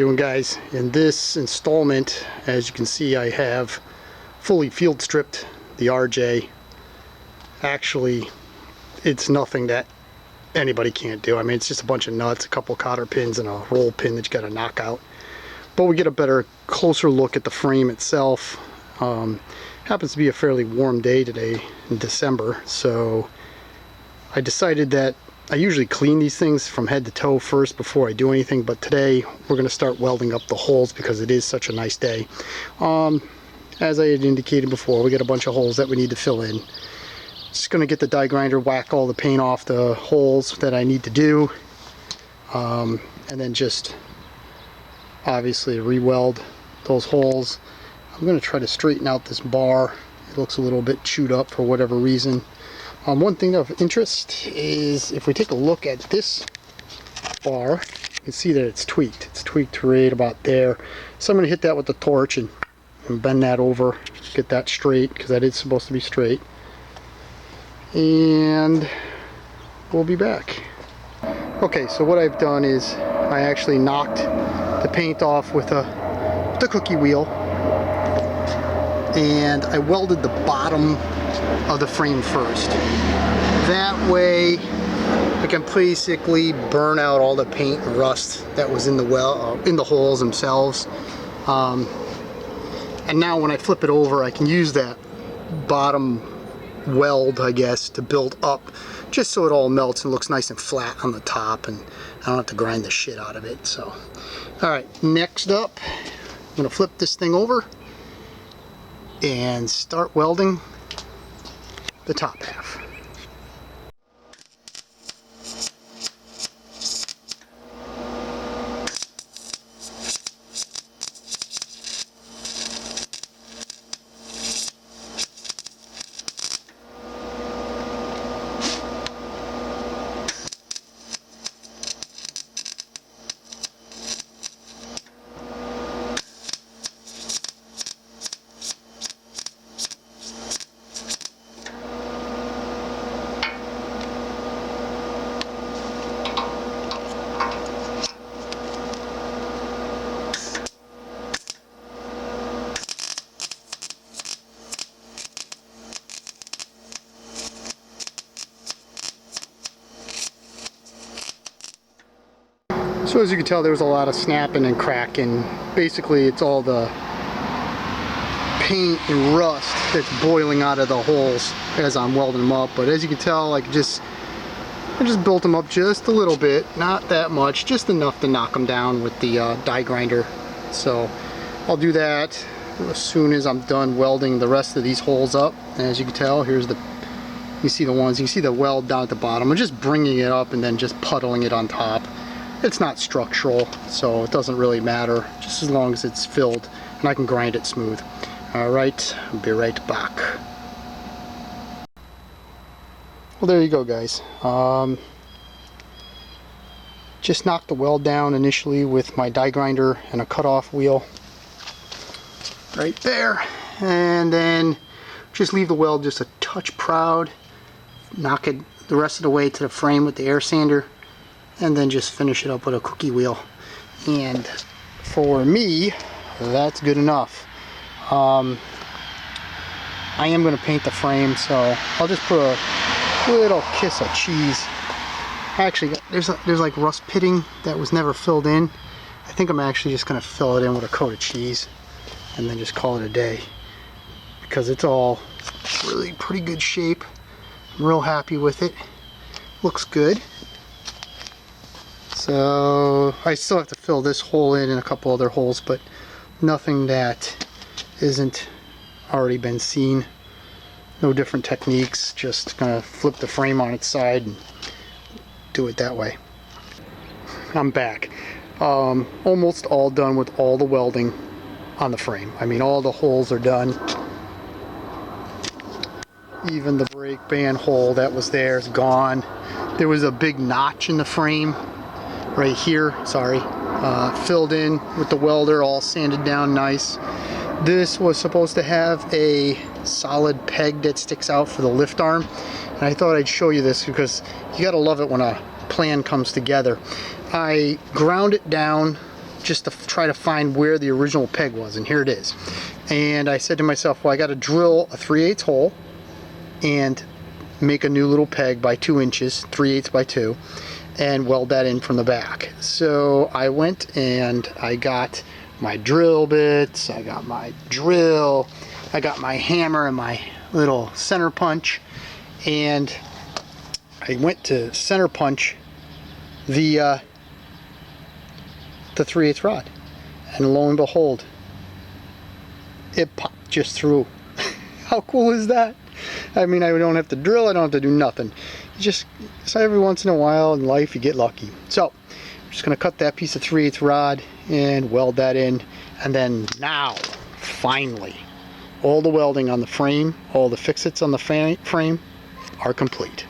doing, guys? In this installment, as you can see, I have fully field stripped the RJ. Actually, it's nothing that anybody can't do. I mean, it's just a bunch of nuts, a couple cotter pins, and a roll pin that you got to knock out. But we get a better, closer look at the frame itself. Happens to be a fairly warm day today in December, so I decided that I usually clean these things from head to toe first before I do anything, but today we're going to start welding up the holes because it is such a nice day. As I had indicated before, we got a bunch of holes that we need to fill in. Just going to get the die grinder, whack all the paint off the holes that I need to do, and then just obviously re-weld those holes. I'm going to try to straighten out this bar. It looks a little bit chewed up for whatever reason. One thing of interest is if we take a look at this bar, you can see that it's tweaked. It's tweaked right about there. So I'm going to hit that with the torch and bend that over, get that straight, because that is supposed to be straight. And we'll be back. Okay, so what I've done is I actually knocked the paint off with the cookie wheel, and I welded the bottom of the frame first. That way I can basically burn out all the paint and rust that was in the in the holes themselves. And now when I flip it over, I can use that bottom weld, I guess, to build up, just so it all melts and looks nice and flat on the top, and I don't have to grind the shit out of it. So, alright, next up, I'm going to flip this thing over and start welding the top half. So as you can tell, there was a lot of snapping and cracking. Basically, it's all the paint and rust that's boiling out of the holes as I'm welding them up. But as you can tell, I just built them up just a little bit, not that much, just enough to knock them down with the die grinder. So I'll do that as soon as I'm done welding the rest of these holes up. And as you can tell, here's you see the ones, you see the weld down at the bottom. I'm just bringing it up and then just puddling it on top. It's not structural, so it doesn't really matter, just as long as it's filled and I can grind it smooth. Alright, I'll be right back. Well, there you go, guys. Just knocked the weld down initially with my die grinder and a cutoff wheel right there, and then just leave the weld just a touch proud, knock it the rest of the way to the frame with the air sander, and then just finish it up with a cookie wheel. And for me, that's good enough. I am going to paint the frame, so I'll just put a little kiss of cheese. Actually, there's like rust pitting that was never filled in. I think I'm actually just going to fill it in with a coat of cheese and then just call it a day, because it's all really pretty good shape. I'm real happy with it. Looks good. So I still have to fill this hole in and a couple other holes, but nothing that isn't already been seen. No different techniques, just gonna flip the frame on its side and do it that way. I'm back. Almost all done with all the welding on the frame. I mean, all the holes are done. Even the brake band hole that was there is gone. There was a big notch in the frame right here, sorry, filled in with the welder, all sanded down nice. This was supposed to have a solid peg that sticks out for the lift arm, and I thought I'd show you this because you gotta love it when a plan comes together. I ground it down just to try to find where the original peg was, and here it is. And I said to myself, well, I got to drill a 3/8 hole and make a new little peg by 2 inches, 3/8 by 2, and weld that in from the back. So I went and I got my drill bits, I got my drill, I got my hammer and my little center punch, and I went to center punch the 3/8 rod, and lo and behold, it popped just through. How cool is that? I mean, I don't have to drill, I don't have to do nothing. So every once in a while in life you get lucky. So I'm just going to cut that piece of 3/8 rod and weld that in, and then now finally all the welding on the frame, all the fixits on the frame are complete.